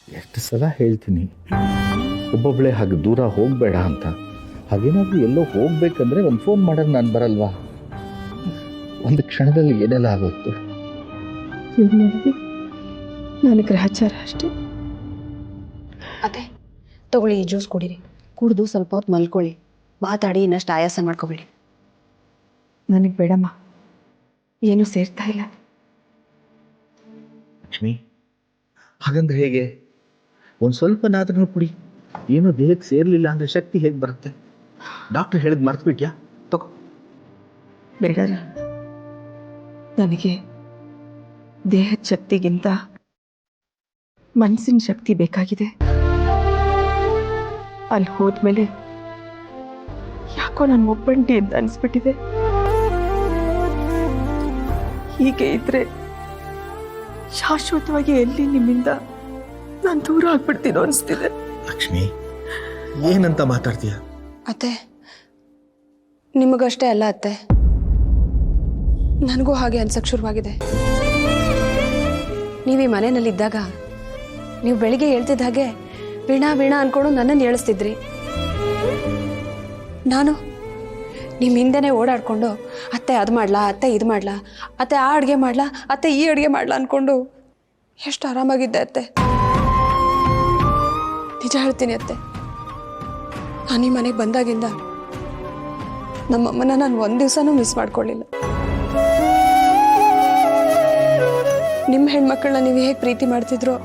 ಎಷ್ಟು ಸಲ ಹೇಳ್ತೀನಿ ಒಬ್ಬೊಬ್ಬಳೇ ಹಾಗೆ ದೂರ ಹೋಗಬೇಡ ಅಂತ. ಹಾಗೇನಾದರೂ ಎಲ್ಲೋ ಹೋಗ್ಬೇಕಂದ್ರೆ ಒಂದು ಫೋನ್ ಮಾಡೋದು ನಾನು ಬರಲ್ವಾ? ಒಂದು ಕ್ಷಣದಲ್ಲಿ ಏನೆಲ್ಲ ಆಗೋಯ್ತು. ನಾನು ಗ್ರಹಚಾರ ಅಷ್ಟೇ. ಅದೇ ತಗೊಳ್ಳಿ, ಈ ಜ್ಯೂಸ್ ಕುಡೀರಿ. ಕುಡಿದು ಸ್ವಲ್ಪ ಹೊತ್ತು ಮಲ್ಕೊಳ್ಳಿ. ಮಾತಾಡಿ ಇನ್ನಷ್ಟು ಆಯಾಸ ಮಾಡ್ಕೊಬೇಡಿ. ನನಗೆ ಬೇಡಮ್ಮ, ಏನೂ ಸೇರ್ತಾ ಇಲ್ಲ. ಲಕ್ಷ್ಮಿ, ಹಾಗಂದ್ರೆ ಹೇಗೆ? ಒಂದು ಸ್ವಲ್ಪನಾದ್ರೂ ಕುಡಿ. ಏನೋ ದೇಹಕ್ಕೆ ಸೇರಲಿಲ್ಲ ಅಂದರೆ ಶಕ್ತಿ ಹೇಗೆ ಬರುತ್ತೆ? ಡಾಕ್ಟರ್ ಹೇಳಿದ್ ಮರ್ತ್ಬಿಟ್ಯಾ? ತಗೋ. ಬೇಡ, ನನಗೆ ದೇಹದ ಶಕ್ತಿಗಿಂತ ಮನಸ್ಸಿನ ಶಕ್ತಿ ಬೇಕಾಗಿದೆ. ಅಲ್ಲಿ ಹೋದ್ಮೇಲೆ ಯಾಕೋ ನಾನು ಒಬ್ಬಂಟಿ ಅಂತ ಅನಿಸ್ಬಿಟ್ಟಿದೆ. ಹೀಗೆ ಇದ್ರೆ ಶಾಶ್ವತವಾಗಿ ಎಲ್ಲಿ ನಿಮ್ಮಿಂದ ನಾನು ದೂರ ಆಗ್ಬಿಡ್ತೀನೋ ಅನಿಸ್ತಿದೆ. ಲಕ್ಷ್ಮಿ, ಏನಂತ ಮಾತಾಡ್ತೀಯ? ಅತ್ತೆ, ನಿಮಗಷ್ಟೇ ಅಲ್ಲ ಅತ್ತೆ, ನನಗೂ ಹಾಗೆ ಅನ್ಸಕ್ಕೆ ಶುರುವಾಗಿದೆ. ನೀವು ಈ ಮನೆಯಲ್ಲಿದ್ದಾಗ ನೀವು ಬೆಳಿಗ್ಗೆ ಹೇಳ್ತಿದ್ದ ಹಾಗೆ ವೀಣಾ ವೀಣಾ ಅನ್ಕೊಂಡು ನನ್ನನ್ನು ಹೇಳಿಸ್ತಿದ್ರಿ. ನಾನು ನಿಮ್ಮ ಹಿಂದೆನೇ ಓಡಾಡ್ಕೊಂಡು ಅತ್ತೆ ಅದು ಮಾಡ್ಲಾ, ಅತ್ತೆ ಇದು ಮಾಡ್ಲಾ, ಅತ್ತೆ ಆ ಅಡುಗೆ ಮಾಡ್ಲಾ, ಅತ್ತೆ ಈ ಅಡುಗೆ ಮಾಡ್ಲಾ ಅಂದ್ಕೊಂಡು ಎಷ್ಟು ಆರಾಮಾಗಿದ್ದೆ ಅತ್ತೆ. ನಿಜ ಹೇಳ್ತೀನಿ ಅತ್ತೆ, ನಾನು ಈ ಮನೆಗೆ ಬಂದಾಗಿಂದ ನಮ್ಮಮ್ಮನ ನಾನು ಒಂದು ದಿವಸನೂ ಮಿಸ್ ಮಾಡ್ಕೊಳ್ಳಿಲ್ಲ. ನಿಮ್ಮ ಹೆಣ್ಮಕ್ಳನ್ನ ನೀವು ಹೇಗೆ ಪ್ರೀತಿ ಮಾಡ್ತಿದ್ರೋ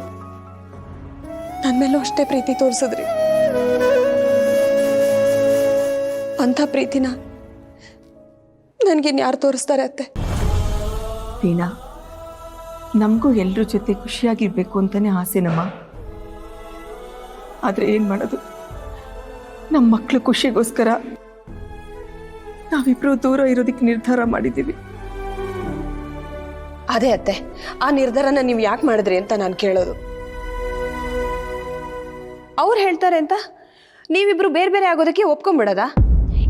ನನ್ನ ಮೇಲೂ ಅಷ್ಟೇ ಪ್ರೀತಿ ತೋರಿಸಿದ್ರಿ. ಅಂಥ ಪ್ರೀತಿನ ನನಗಿನ್ಯಾರು ತೋರಿಸ್ತಾರೆ ಅತ್ತೆ? ವೀಣಾ, ನಮಗೂ ಎಲ್ಲರ ಜೊತೆ ಖುಷಿಯಾಗಿರ್ಬೇಕು ಅಂತಾನೆ ಆಸೆನಮ್ಮ. ಆದರೆ ಏನು ಮಾಡೋದು, ನಮ್ಮ ಮಕ್ಕಳ ಖುಷಿಗೋಸ್ಕರ ನಾವಿಬ್ರು ದೂರ ಇರೋದಕ್ಕೆ ನಿರ್ಧಾರ ಮಾಡಿದ್ದೀವಿ. ಅದೇ ಅತ್ತೆ, ಆ ನಿರ್ಧಾರನ ನೀವು ಯಾಕೆ ಮಾಡಿದ್ರಿ ಅಂತ ನಾನು ಕೇಳೋದು. ಅವ್ರು ಹೇಳ್ತಾರೆ ಅಂತ ನೀವಿಬ್ರು ಬೇರೆ ಬೇರೆ ಆಗೋದಕ್ಕೆ ಒಪ್ಕೊಂಡ್ಬಿಡೋದಾ?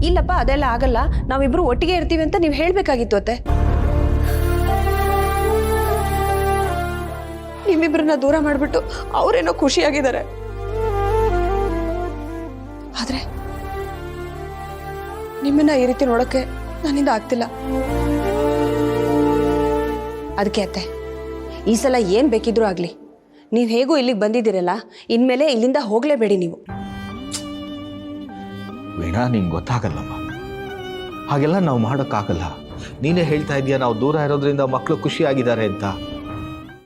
ಇಲ್ಲಪ್ಪ ಅದೆಲ್ಲ ಆಗಲ್ಲ, ನಾವಿಬ್ರು ಒಟ್ಟಿಗೆ ಇರ್ತೀವಿ ಅಂತ ನೀವು ಹೇಳಬೇಕಾಗಿತ್ತು ಅತ್ತೆ. ನಿಮ್ಮಿಬ್ರನ್ನ ದೂರ ಮಾಡಿಬಿಟ್ಟು ಅವರೇನೋ ಖುಷಿಯಾಗಿದ್ದಾರೆ. ಆದ್ರೆ ನಿಮ್ಮನ್ನ ಈ ರೀತಿ ನೋಡೋಕ್ಕೆ ನನ್ನಿಂದ ಆಗ್ತಿಲ್ಲ. ಅದಕ್ಕೆ ಅತ್ತೆ, ಈ ಸಲ ಏನು ಬೇಕಿದ್ರೂ ಆಗಲಿ, ನೀವು ಹೇಗೂ ಇಲ್ಲಿಗೆ ಬಂದಿದ್ದೀರಲ್ಲ, ಇನ್ಮೇಲೆ ಇಲ್ಲಿಂದ ಹೋಗಲೇಬೇಡಿ ನೀವು. ವೀಣಾ, ನಿಂಗೆ ಗೊತ್ತಾಗಲ್ಲಮ್ಮ, ಹಾಗೆಲ್ಲ ನಾವು ಮಾಡೋಕ್ಕಾಗಲ್ಲ. ನೀನೇ ಹೇಳ್ತಾ ಇದೀಯ ನಾವು ದೂರ ಇರೋದ್ರಿಂದ ಮಕ್ಕಳು ಖುಷಿಯಾಗಿದ್ದಾರೆ ಅಂತ.